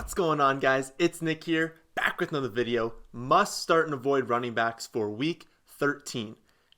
What's going on, guys? It's Nick here, back with another video. Must start and avoid running backs for week 13.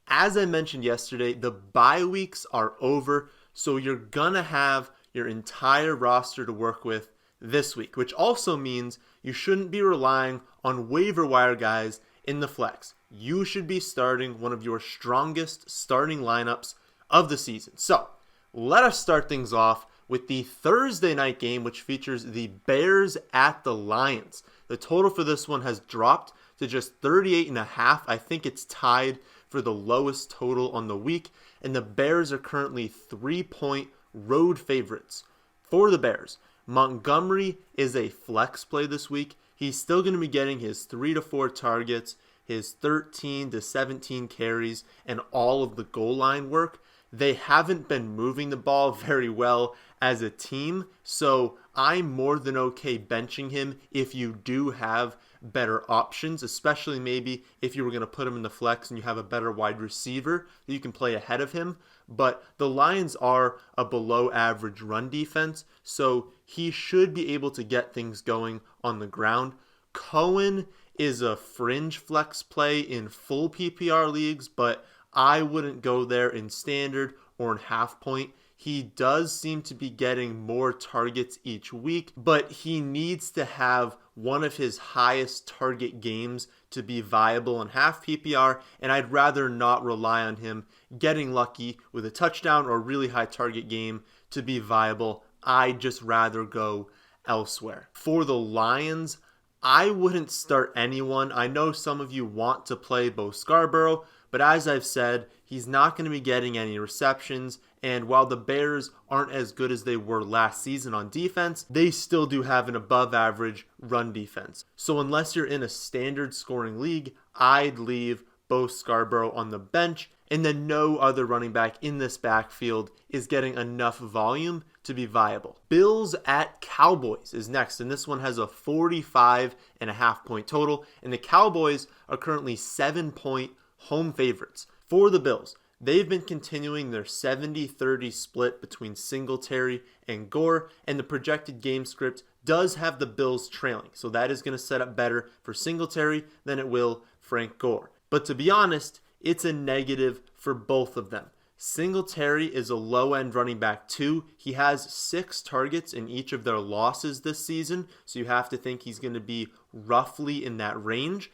As I mentioned yesterday, the bye weeks are over, so you're gonna have your entire roster to work with this week, which also means you shouldn't be relying on waiver wire guys in the flex. You should be starting one of your strongest starting lineups of the season. So let us start things off with the Thursday night game, which features the Bears at the Lions. The total for this one has dropped to just 38.5. I think it's tied for the lowest total on the week, and the Bears are currently 3-point road favorites. For the Bears, Montgomery is a flex play this week. He's still going to be getting his 3 to 4 targets, his 13 to 17 carries, and all of the goal line work. They haven't been moving the ball very well as a team, so I'm more than okay benching him if you do have better options, especially maybe if you were going to put him in the flex and you have a better wide receiver that you can play ahead of him. But the Lions are a below average run defense, so he should be able to get things going on the ground. Cohen is a fringe flex play in full PPR leagues, but I wouldn't go there in standard or in half point. He does seem to be getting more targets each week, but he needs to have one of his highest target games to be viable in half PPR, and I'd rather not rely on him getting lucky with a touchdown or a really high target game to be viable. I'd just rather go elsewhere. For the Lions, I wouldn't start anyone. I know some of you want to play Bo Scarborough, but as I've said, he's not going to be getting any receptions, and while the Bears aren't as good as they were last season on defense, they still do have an above average run defense. So unless you're in a standard scoring league, I'd leave Bo Scarborough on the bench, and then no other running back in this backfield is getting enough volume to be viable. Bills at Cowboys is next, and this one has a 45.5 point total, and the Cowboys are currently 7-point home favorites. For the Bills, they've been continuing their 70-30 split between Singletary and Gore, and the projected game script does have the Bills trailing, so that is going to set up better for Singletary than it will Frank Gore. But to be honest, it's a negative for both of them. Singletary is a low-end running back too. He has 6 targets in each of their losses this season, so you have to think he's going to be roughly in that range.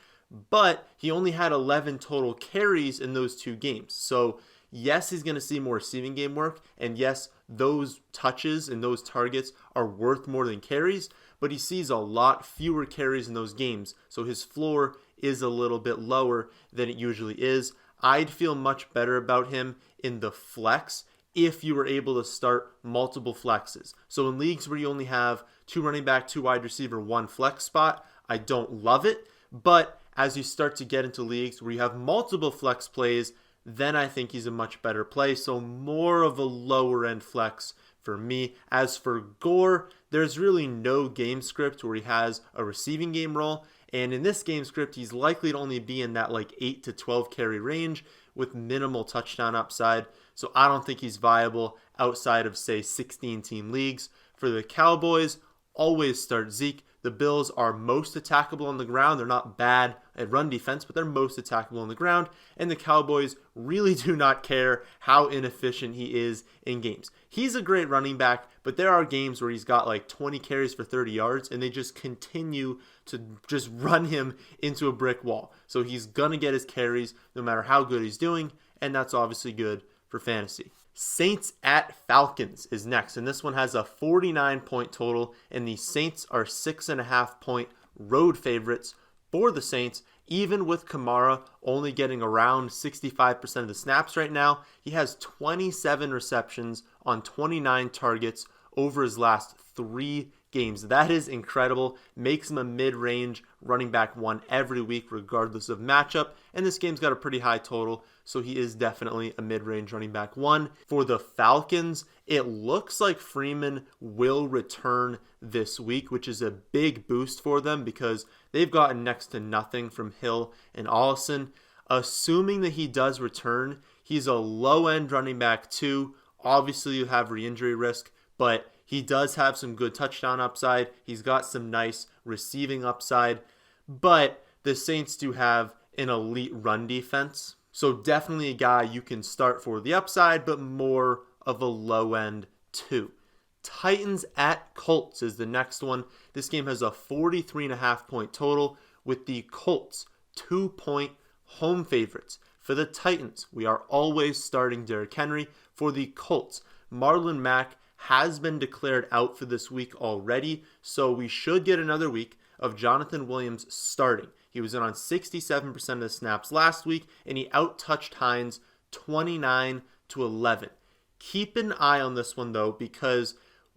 But he only had 11 total carries in those 2 games. So yes, he's going to see more receiving game work, and yes, those touches and those targets are worth more than carries, but he sees a lot fewer carries in those games, so his floor is a little bit lower than it usually is. I'd feel much better about him in the flex if you were able to start multiple flexes. So in leagues where you only have 2 running back, 2 wide receiver, 1 flex spot, I don't love it, but as you start to get into leagues where you have multiple flex plays, then I think he's a much better play. So more of a lower end flex for me. As for Gore, there's really no game script where he has a receiving game role. And in this game script, he's likely to only be in that 8 to 12 carry range with minimal touchdown upside. So I don't think he's viable outside of, say, 16-team leagues. For the Cowboys, always start Zeke. The Bills are most attackable on the ground. They're not bad at run defense, but they're most attackable on the ground. And the Cowboys really do not care how inefficient he is in games. He's a great running back, but there are games where he's got 20 carries for 30 yards, and they just continue to just run him into a brick wall. So he's going to get his carries no matter how good he's doing, and that's obviously good for fantasy. Saints at Falcons is next, and this one has a 49-point total, and the Saints are 6.5-point road favorites. For the Saints, even with Kamara only getting around 65% of the snaps right now, he has 27 receptions on 29 targets over his last 3 games. That is incredible. Makes him a mid-range running back 1 every week regardless of matchup, and this game's got a pretty high total, so he is definitely a mid-range running back 1. For the Falcons, it looks like Freeman will return this week, which is a big boost for them because they've gotten next to nothing from Hill and Allison. Assuming that he does return, he's a low-end running back 2. Obviously, you have re-injury risk, but He does have some good touchdown upside. He's got some nice receiving upside, but the Saints do have an elite run defense. So definitely a guy you can start for the upside, but more of a low end too. Titans at Colts is the next one. This game has a 43.5 point total with the Colts 2-point home favorites. For the Titans, we are always starting Derrick Henry. For the Colts, Marlon Mack has been declared out for this week already, so we should get another week of Jonathan Williams starting. He was in on 67% of the snaps last week, and he out-touched Hines 29-11. Keep an eye on this one, though, because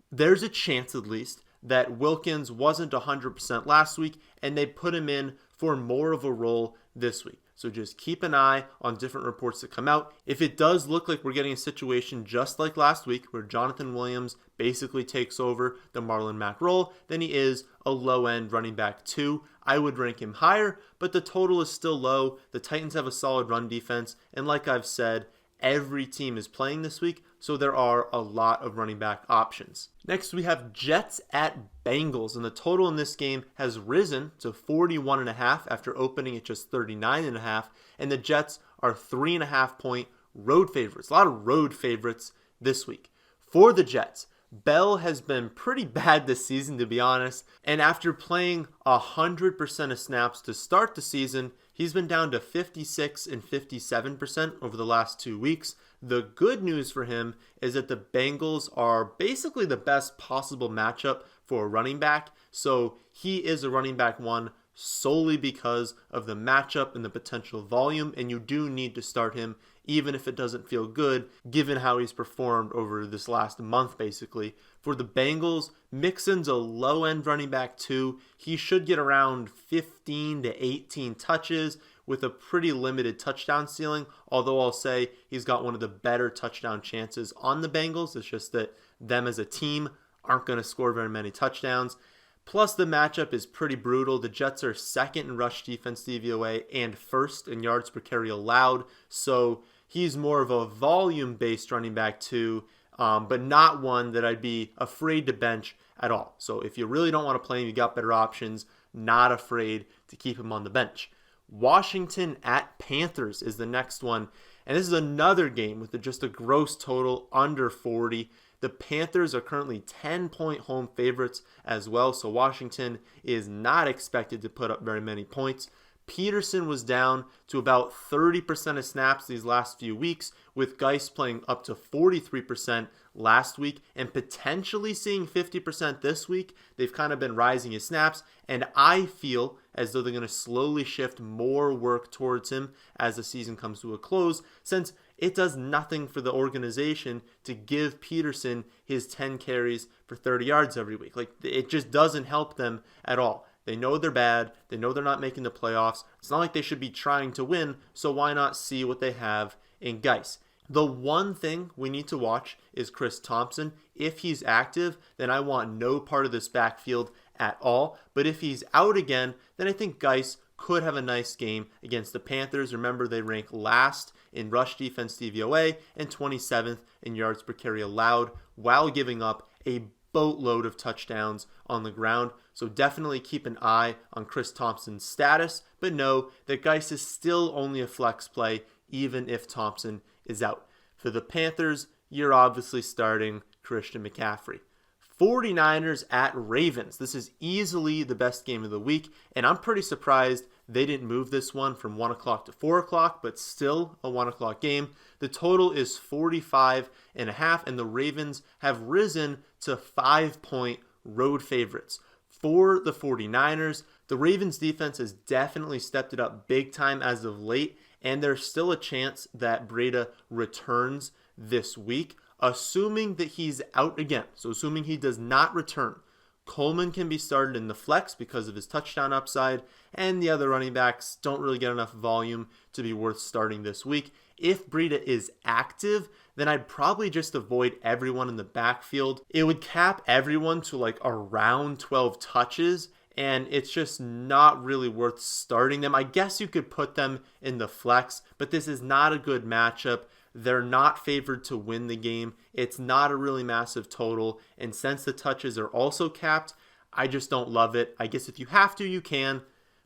there's a chance, at least, that Wilkins wasn't 100% last week, and they put him in for more of a role this week. So just keep an eye on different reports that come out. If it does look like we're getting a situation just like last week, where Jonathan Williams basically takes over the Marlon Mack role, then he is a low-end running back 2. I would rank him higher, but the total is still low. The Titans have a solid run defense, and like I've said, every team is playing this week, so there are a lot of running back options. Next, we have Jets at Bengals, and the total in this game has risen to 41.5 after opening at just 39.5, and the Jets are 3.5 point road favorites. A lot of road favorites this week. For the Jets, Bell has been pretty bad this season, to be honest, and after playing 100% of snaps to start the season, he's been down to 56 and 57% over the last 2 weeks. The good news for him is that the Bengals are basically the best possible matchup for a running back, so he is a running back 1 solely because of the matchup and the potential volume, and you do need to start him even if it doesn't feel good, given how he's performed over this last month, basically. For the Bengals, Mixon's a low-end running back 2. He should get around 15 to 18 touches with a pretty limited touchdown ceiling, although I'll say he's got one of the better touchdown chances on the Bengals. It's just that them as a team aren't going to score very many touchdowns. Plus, the matchup is pretty brutal. The Jets are second in rush defense DVOA and first in yards per carry allowed. So he's more of a volume-based running back too, but not one that I'd be afraid to bench at all. So if you really don't want to play him, you got better options. Not afraid to keep him on the bench. Washington at Panthers is the next one. And this is another game with just a gross total under 40. The Panthers are currently 10-point home favorites as well, so Washington is not expected to put up very many points. Peterson was down to about 30% of snaps these last few weeks, with Geis playing up to 43% last week and potentially seeing 50% this week. They've kind of been rising his snaps, and I feel as though they're going to slowly shift more work towards him as the season comes to a close, since it does nothing for the organization to give Peterson his 10 carries for 30 yards every week. Like, it just doesn't help them at all. They know they're bad. They know they're not making the playoffs. It's not like they should be trying to win, so why not see what they have in Geis? The one thing we need to watch is Chris Thompson. If he's active, then I want no part of this backfield at all. But if he's out again, then I think Geis could have a nice game against the Panthers. Remember, they rank last in rush defense DVOA and 27th in yards per carry allowed, while giving up a boatload of touchdowns on the ground. So definitely keep an eye on Chris Thompson's status, but know that Geis is still only a flex play even if Thompson is out. For the Panthers, you're obviously starting Christian McCaffrey. 49ers at Ravens. This is easily the best game of the week, and I'm pretty surprised they didn't move this one from 1 o'clock to 4 o'clock, but still a 1 o'clock game. The total is 45.5, and the Ravens have risen to 5-point road favorites. For the 49ers, the Ravens defense has definitely stepped it up big time as of late, and there's still a chance that Breida returns this week, assuming that he's out again. So assuming he does not return, Coleman can be started in the flex because of his touchdown upside, and the other running backs don't really get enough volume to be worth starting this week. If Breida is active, then I'd probably just avoid everyone in the backfield. It would cap everyone to like around 12 touches, and it's just not really worth starting them. I guess you could put them in the flex, but this is not a good matchup. They're not favored to win the game. It's not a really massive total. And since the touches are also capped, I just don't love it. I guess if you have to, you can,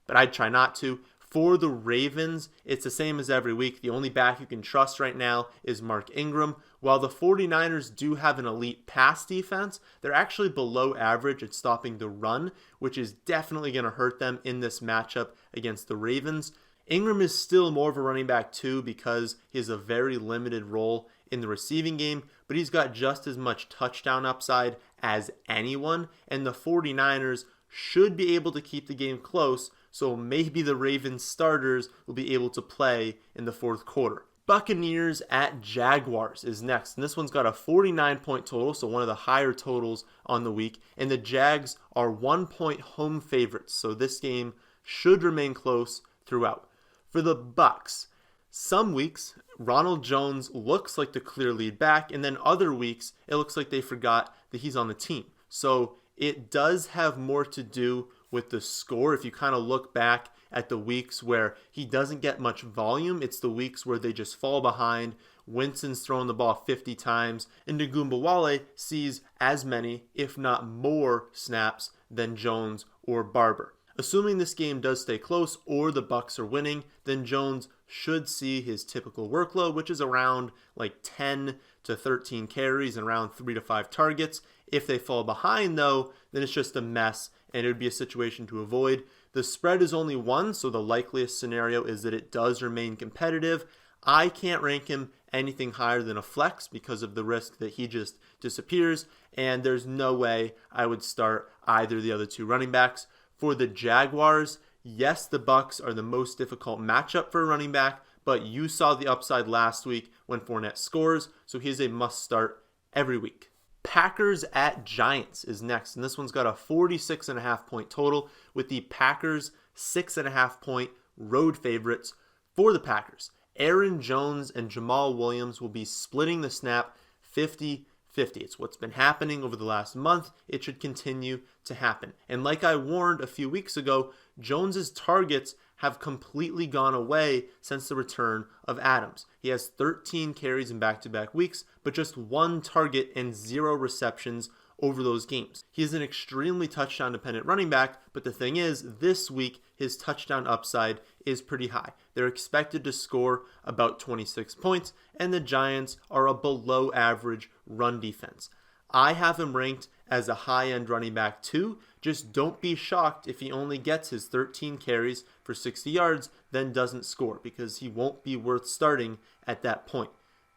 but I'd try not to. For the Ravens, it's the same as every week. The only back you can trust right now is Mark Ingram. While the 49ers do have an elite pass defense, they're actually below average at stopping the run, which is definitely going to hurt them in this matchup against the Ravens. Ingram is still more of a running back too because he has a very limited role in the receiving game, but he's got just as much touchdown upside as anyone, and the 49ers should be able to keep the game close, so maybe the Ravens starters will be able to play in the fourth quarter. Buccaneers at Jaguars is next, and this one's got a 49-point total, so one of the higher totals on the week, and the Jags are 1-point home favorites, so this game should remain close throughout. For the Bucs, some weeks Ronald Jones looks like the clear lead back, and then other weeks it looks like they forgot that he's on the team. So it does have more to do with the score. If you kind of look back at the weeks where he doesn't get much volume, it's the weeks where they just fall behind. Winston's throwing the ball 50 times, and Nagumbawale sees as many, if not more, snaps than Jones or Barber. Assuming this game does stay close or the Bucs are winning, then Jones should see his typical workload, which is around like 10 to 13 carries and around 3 to 5 targets. If they fall behind though, then it's just a mess and it would be a situation to avoid. The spread is only 1, so the likeliest scenario is that it does remain competitive. I can't rank him anything higher than a flex because of the risk that he just disappears, and there's no way I would start either of the other two running backs. For the Jaguars, yes, the Bucs are the most difficult matchup for a running back, but you saw the upside last week when Fournette scores, so he's a must start every week. Packers at Giants is next, and this one's got a 46.5-point total with the Packers 6.5-point road favorites. For the Packers, Aaron Jones and Jamal Williams will be splitting the snap 50-50. It's what's been happening over the last month. It should continue to happen. And like I warned a few weeks ago, Jones's targets have completely gone away since the return of Adams. He has 13 carries in back-to-back weeks, but just 1 target and 0 receptions over those games. He is an extremely touchdown-dependent running back, but the thing is, this week, his touchdown upside is pretty high. They're expected to score about 26 points, and the Giants are a below-average run defense. I have him ranked as a high-end running back too. Just don't be shocked if he only gets his 13 carries for 60 yards, then doesn't score, because he won't be worth starting at that point.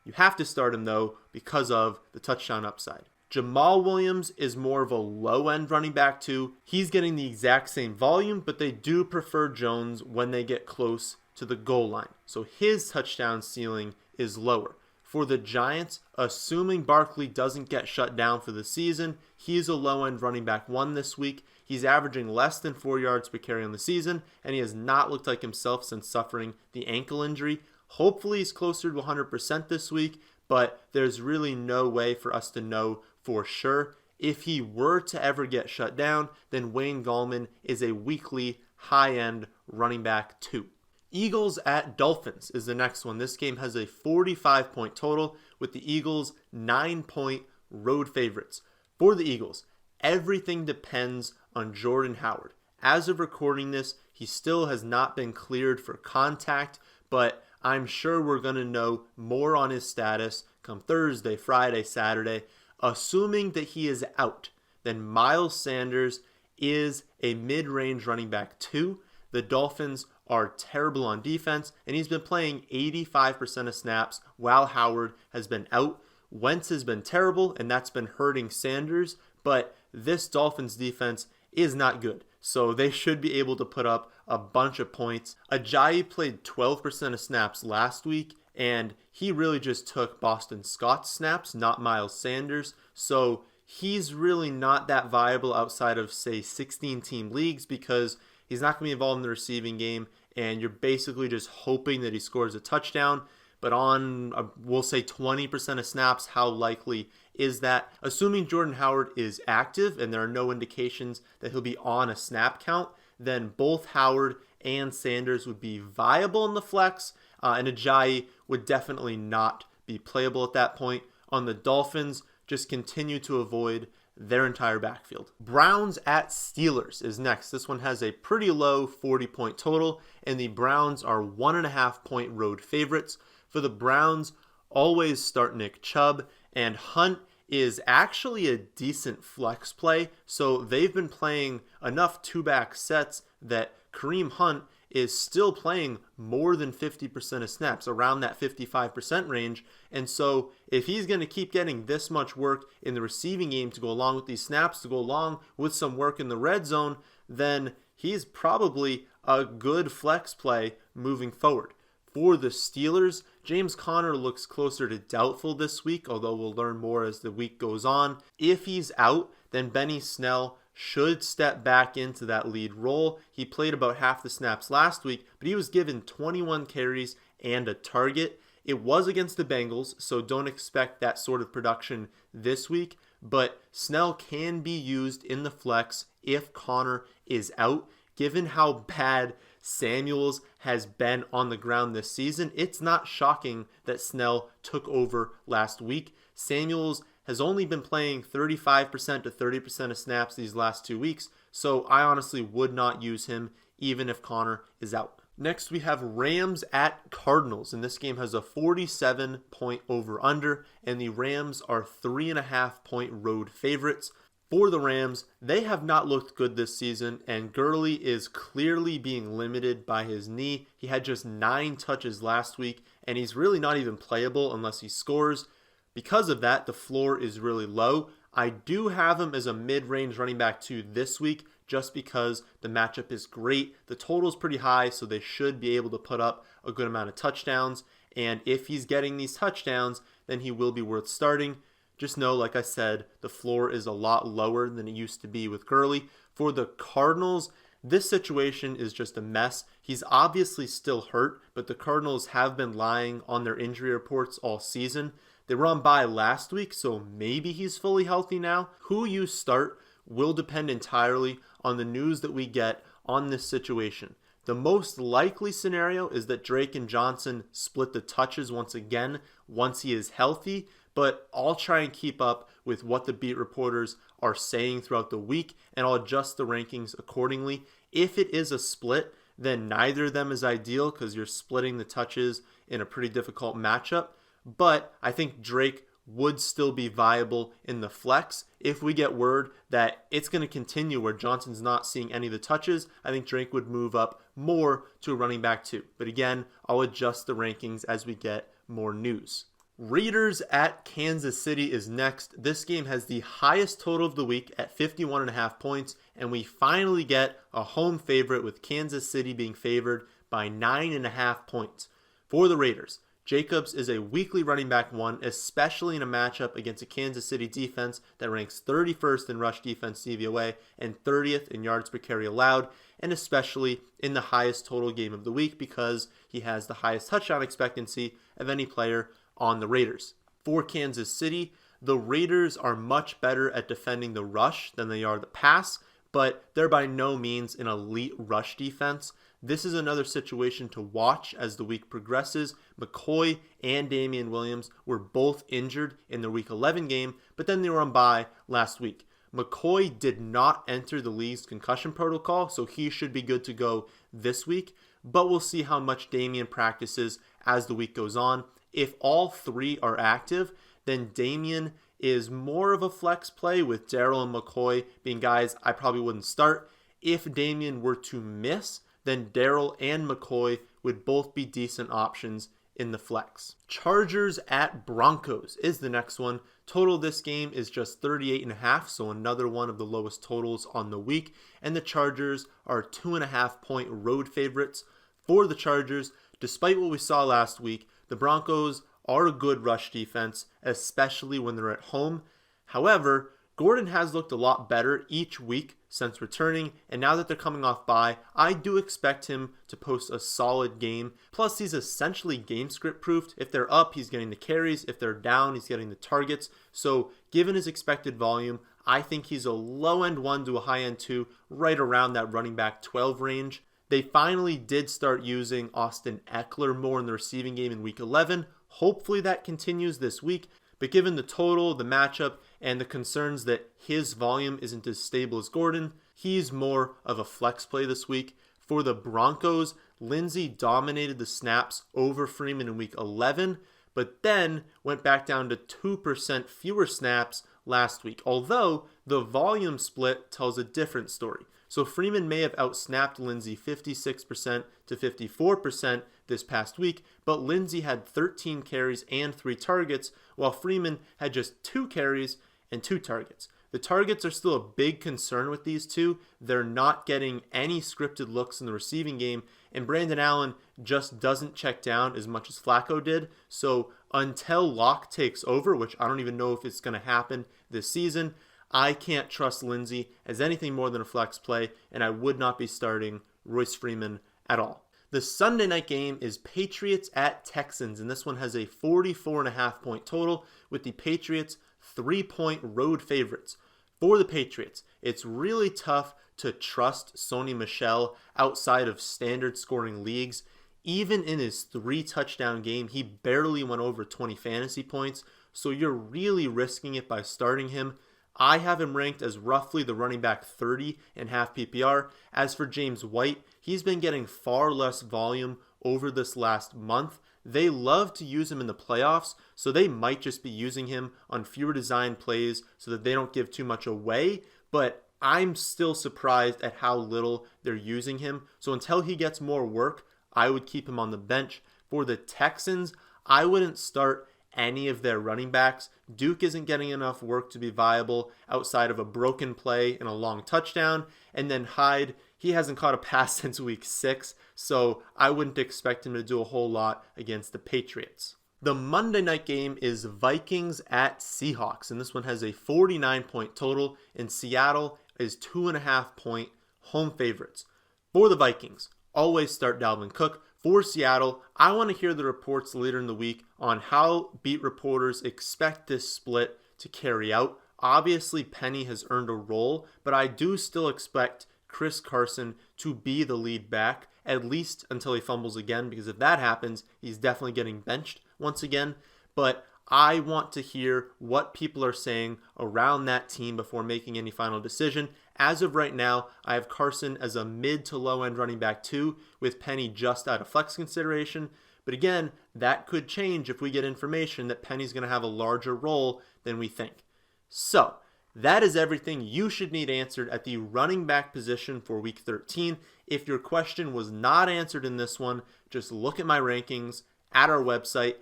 You have to start him though because of the touchdown upside. Jamal Williams is more of a low-end running back too. He's getting the exact same volume, but they do prefer Jones when they get close to the goal line. So his touchdown ceiling is lower. For the Giants, assuming Barkley doesn't get shut down for the season, he's a low-end running back 1 this week. He's averaging less than 4 yards per carry on the season, and he has not looked like himself since suffering the ankle injury. Hopefully he's closer to 100% this week, but there's really no way for us to know for sure. If he were to ever get shut down, then Wayne Gallman is a weekly high-end running back 2. Eagles at Dolphins is the next one. This game has a 45-point total with the Eagles 9-point road favorites. For the Eagles, everything depends on Jordan Howard. As of recording this, he still has not been cleared for contact, but I'm sure we're going to know more on his status come Thursday, Friday, Saturday. Assuming that he is out, then Miles Sanders is a mid-range running back 2. The Dolphins are terrible on defense, and he's been playing 85% of snaps while Howard has been out. Wentz has been terrible, and that's been hurting Sanders, but this Dolphins defense is not good, so they should be able to put up a bunch of points. Ajayi played 12% of snaps last week, and he really just took Boston Scott's snaps, not Miles Sanders, so he's really not that viable outside of, say, 16-team leagues because he's not going to be involved in the receiving game, and you're basically just hoping that he scores a touchdown. But on, we'll say 20% of snaps, how likely is that? Assuming Jordan Howard is active and there are no indications that he'll be on a snap count, then both Howard and Sanders would be viable in the flex, and Ajayi would definitely not be playable at that point. On the Dolphins, just continue to avoid their entire backfield. Browns at Steelers is next. This one has a pretty low 40-point total, and the Browns are 1.5-point road favorites. For the Browns, always start Nick Chubb, and Hunt is actually a decent flex play. So they've been playing enough two-back sets that Kareem Hunt is still playing more than 50% of snaps, around that 55% range. And so if he's going to keep getting this much work in the receiving game to go along with these snaps, to go along with some work in the red zone, then he's probably a good flex play moving forward. For the Steelers, James Conner looks closer to doubtful this week, although we'll learn more as the week goes on. If he's out, then Benny Snell should step back into that lead role. He played about half the snaps last week, but he was given 21 carries and a target. It was against the Bengals, so don't expect that sort of production this week, but Snell can be used in the flex if Conner is out. Given how bad Samuels has been on the ground this season, it's not shocking that Snell took over last week. Samuels has only been playing 35% to 30% of snaps these last 2 weeks, so I honestly would not use him even if Conner is out. Next, we have Rams at Cardinals, and this game has a 47-point over-under, and the Rams are 3.5-point road favorites. For the Rams, they have not looked good this season, and Gurley is clearly being limited by his knee. He had just 9 touches last week, and he's really not even playable unless he scores. Because of that, the floor is really low. I do have him as a mid-range running back 2 this week, just because the matchup is great. The total is pretty high, so they should be able to put up a good amount of touchdowns. And if he's getting these touchdowns, then he will be worth starting. Just know, like I said, the floor is a lot lower than it used to be with Gurley. For the Cardinals, this situation is just a mess. He's obviously still hurt, but the Cardinals have been lying on their injury reports all season. They were on bye last week, so maybe he's fully healthy now. Who you start will depend entirely on the news that we get on this situation. The most likely scenario is that Drake and Johnson split the touches once again once he is healthy, but I'll try and keep up with what the beat reporters are saying throughout the week, and I'll adjust the rankings accordingly. If it is a split, then neither of them is ideal because you're splitting the touches in a pretty difficult matchup, but I think Drake would still be viable in the flex. If we get word that it's going to continue where Johnson's not seeing any of the touches, I think Drake would move up more to a running back 2. But again, I'll adjust the rankings as we get more news. Raiders at Kansas City is next. This game has the highest total of the week at 51.5 points, and we finally get a home favorite with Kansas City being favored by 9.5 points. For the Raiders, Jacobs is a weekly running back 1, especially in a matchup against a Kansas City defense that ranks 31st in rush defense DVOA and 30th in yards per carry allowed, and especially in the highest total game of the week because he has the highest touchdown expectancy of any player on the Raiders. For Kansas City, the Raiders are much better at defending the rush than they are the pass, but they're by no means an elite rush defense. This is another situation to watch as the week progresses. McCoy and Damian Williams were both injured in the Week 11 game, but then they were on bye last week. McCoy did not enter the league's concussion protocol, so he should be good to go this week, but we'll see how much Damian practices as the week goes on. If all 3 are active, then Damian is more of a flex play with Darrell and McCoy being guys I probably wouldn't start. If Damian were to miss, then Darrell and McCoy would both be decent options in the flex. Chargers at Broncos is the next one. Total of this game is just 38.5, so another one of the lowest totals on the week. And the Chargers are 2.5-point road favorites. For the Chargers, despite what we saw last week, the Broncos are a good rush defense, especially when they're at home. However, Gordon has looked a lot better each week since returning, and now that they're coming off bye, I do expect him to post a solid game. Plus, he's essentially game script proofed. If they're up, he's getting the carries. If they're down, he's getting the targets. So, given his expected volume, I think he's a low-end 1 to a high-end 2, right around that running back 12 range. They finally did start using Austin Eckler more in the receiving game in Week 11. Hopefully that continues this week, but given the total, the matchup, and the concerns that his volume isn't as stable as Gordon, he's more of a flex play this week. For the Broncos, Lindsey dominated the snaps over Freeman in week 11, but then went back down to 2% fewer snaps last week, although the volume split tells a different story. So Freeman may have outsnapped Lindsey 56% to 54% this past week, but Lindsey had 13 carries and 3 targets, while Freeman had just 2 carries and 2 targets. The targets are still a big concern with these two. They're not getting any scripted looks in the receiving game, and Brandon Allen just doesn't check down as much as Flacco did. So until Locke takes over, which I don't even know if it's going to happen this season, I can't trust Lindsey as anything more than a flex play, and I would not be starting Royce Freeman at all. The Sunday night game is Patriots at Texans, and this one has a 44.5 point total, with the Patriots 3-point road favorites. For the Patriots, it's really tough to trust Sony Michel outside of standard scoring leagues. Even in his 3 touchdown game, he barely went over 20 fantasy points, so you're really risking it by starting him. I have him ranked as roughly the running back 30 in half PPR. As for James White, he's been getting far less volume over this last month. They love to use him in the playoffs, so they might just be using him on fewer design plays so that they don't give too much away, but I'm still surprised at how little they're using him. So until he gets more work, I would keep him on the bench. For the Texans, I wouldn't start any of their running backs. Duke isn't getting enough work to be viable outside of a broken play and a long touchdown. And then Hyde, he hasn't caught a pass since week 6, so I wouldn't expect him to do a whole lot against the Patriots. The Monday night game is Vikings at Seahawks, and this one has a 49-point total, and Seattle is 2.5 point home favorites. For the Vikings, always start Dalvin Cook. For Seattle, I want to hear the reports later in the week on how beat reporters expect this split to carry out. Obviously, Penny has earned a role, but I do still expect Chris Carson to be the lead back, at least until he fumbles again, because if that happens, he's definitely getting benched once again. But I want to hear what people are saying around that team before making any final decision. As of right now, I have Carson as a mid to low end running back 2, with Penny just out of flex consideration. But again, that could change if we get information that Penny's going to have a larger role than we think. So, that is everything you should need answered at the running back position for week 13. If your question was not answered in this one, just look at my rankings at our website,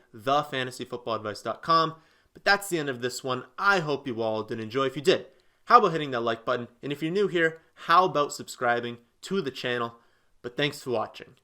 thefantasyfootballadvice.com. But that's the end of this one. I hope you all did enjoy. If you did, how about hitting that like button? And if you're new here, how about subscribing to the channel? But thanks for watching.